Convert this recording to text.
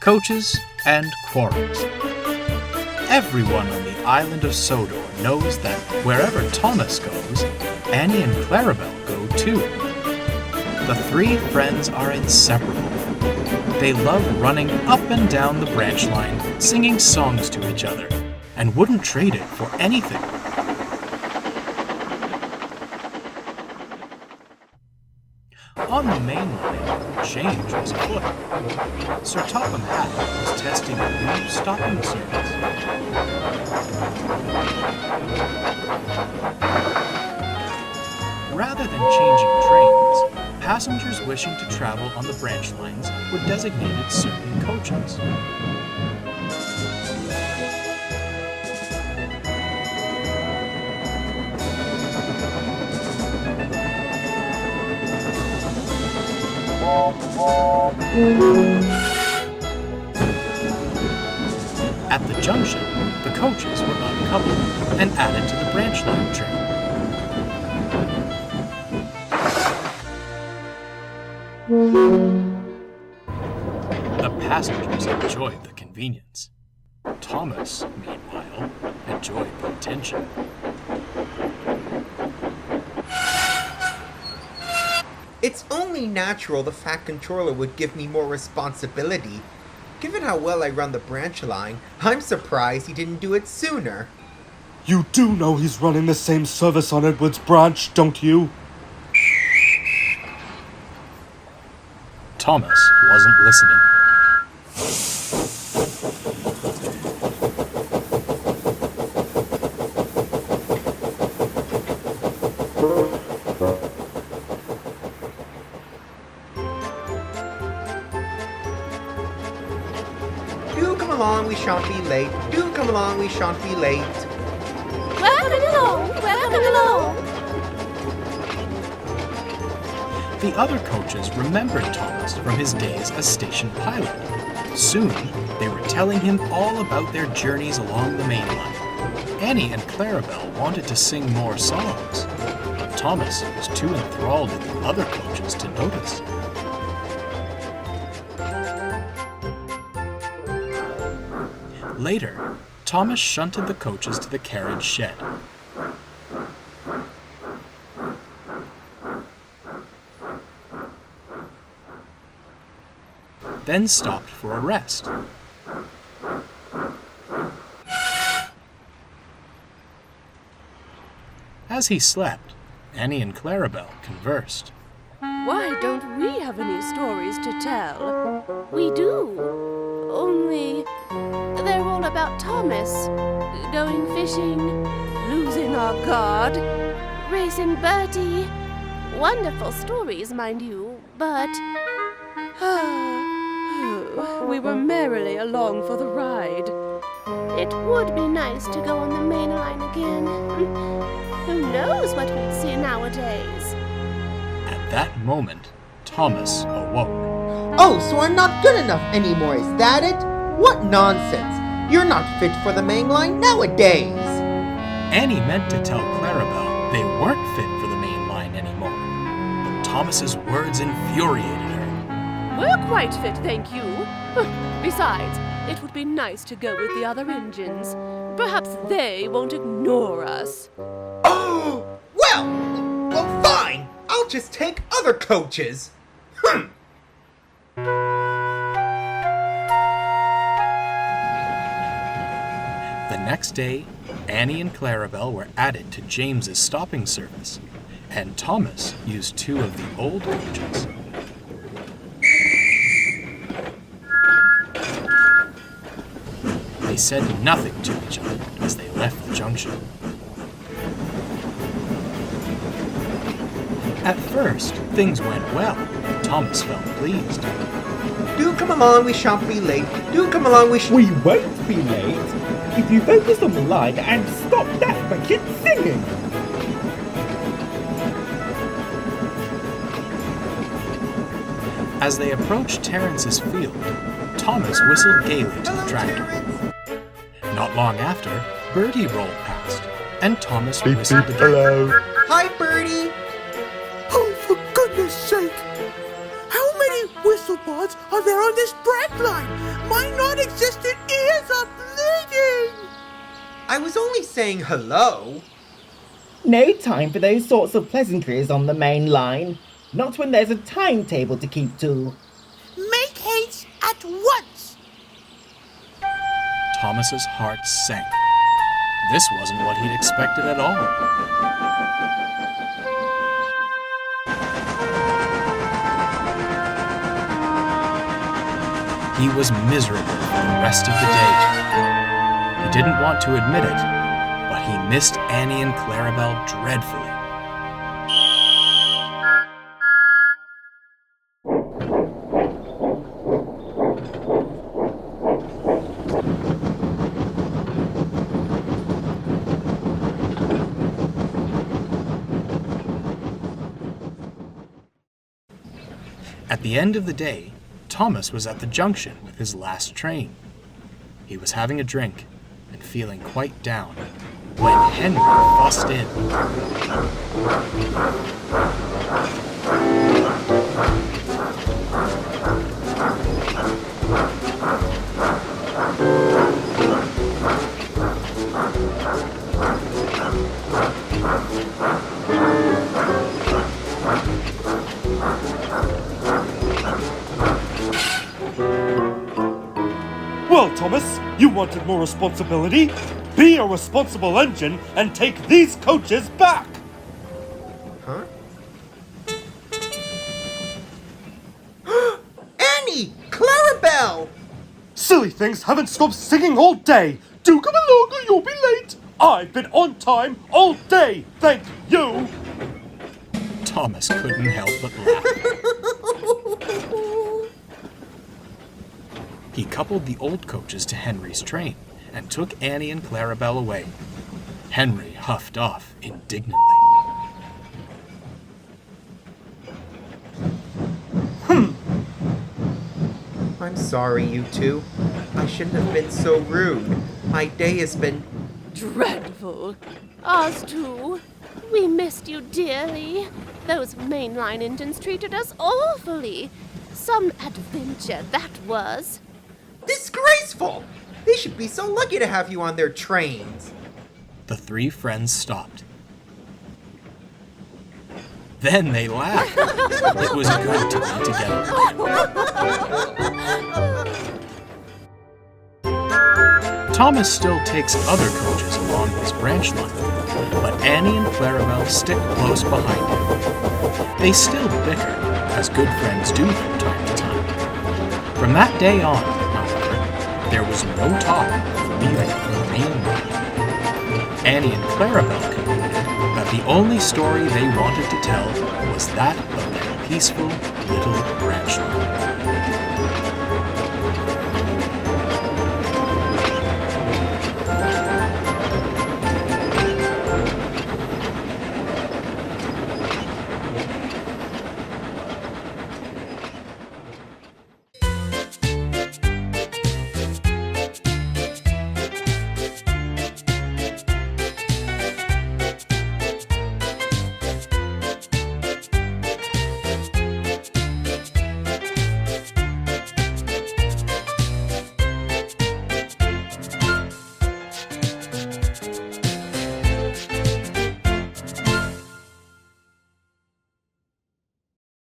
Coaches and Quarrels. Everyone on the island of Sodor knows that wherever Thomas goes, Annie and Clarabel go too. The three friends are inseparable. They love running up and down the branch line, singing songs to each other, and wouldn't trade it for anything. On the main line, change was afoot. Sir Topham Hatt was testing a new stopping service. Rather than changing trains, passengers wishing to travel on the branch lines were designated certain coaches. At the junction, the coaches were uncoupled and added to the branch line train. The passengers enjoyed the convenience. Thomas, meanwhile, enjoyed the attention. It's only natural the Fat Controller would give me more responsibility. Given how well I run the branch line, I'm surprised he didn't do it sooner. You do know he's running the same service on Edwards Branch, don't you? Thomas wasn't listening. Do come along, we shan't be late. Do come along, we shan't be late. Welcome along, welcome along. The other coaches remembered Thomas from his days as station pilot. Soon, they were telling him all about their journeys along the main line. Annie and Clarabel wanted to sing more songs, but Thomas was too enthralled in the other coaches to notice. Later, Thomas shunted the coaches to the carriage shed. Then stopped for a rest. As he slept, Annie and Clarabel conversed. Why don't we have any stories to tell? We do. Only they're all about Thomas. Going fishing, losing our guard, racing Bertie. Wonderful stories, mind you, but we were merrily along for the ride. It would be nice to go on the main line again. Who knows what we'd see nowadays? At that moment, Thomas awoke. Oh, so I'm not good enough anymore, is that it? What nonsense! You're not fit for the main line nowadays! Annie meant to tell Clarabel they weren't fit for the main line anymore, but Thomas's words infuriated her. We're quite fit, thank you. Besides, it would be nice to go with the other engines. Perhaps they won't ignore us. Oh! Well, fine! I'll just take other coaches! The next day, Annie and Clarabel were added to James's stopping service, and Thomas used two of the old coaches. They said nothing to each other as they left the junction. At first, things went well. Thomas felt pleased. Do come along, we shan't be late. Do come along, We won't be late if you focus on the line and stop that bucket singing. As they approached Terrence's field, Thomas whistled gaily to the tractor. Not long after, Bertie rolled past, and Thomas whistled again. Hello. Hi, Bertie! Oh, for goodness sake! How many whistle pods are there on this branch line? My non-existent ears are bleeding! I was only saying hello. No time for those sorts of pleasantries on the main line. Not when there's a timetable to keep to. Make haste at once! Thomas's heart sank. This wasn't what he'd expected at all. He was miserable for the rest of the day. He didn't want to admit it, but he missed Annie and Clarabel dreadfully. At the end of the day, Thomas was at the junction with his last train. He was having a drink and feeling quite down when Henry fussed in. Well, Thomas, you wanted more responsibility? Be a responsible engine and take these coaches back! Huh? Annie! Clarabel! Silly things haven't stopped singing all day! Do come along or you'll be late! I've been on time all day, thank you! Thomas couldn't help but laugh. He coupled the old coaches to Henry's train and took Annie and Clarabel away. Henry huffed off indignantly. I'm sorry, you two. I shouldn't have been so rude. My day has been... Dreadful. Ours too. We missed you dearly. Those mainline engines treated us awfully. Some adventure that was. disgraceful! They should be so lucky to have you on their trains. The three friends stopped. Then they laughed. It was good to be together. Thomas still takes other coaches along his branch line, but Annie and Clarabel stick close behind him. They still bicker, as good friends do from time to time. From that day on, however, there was no talk of leaving the main line. Annie and Clarabel concluded that the only story they wanted to tell was that of their peaceful little branch line.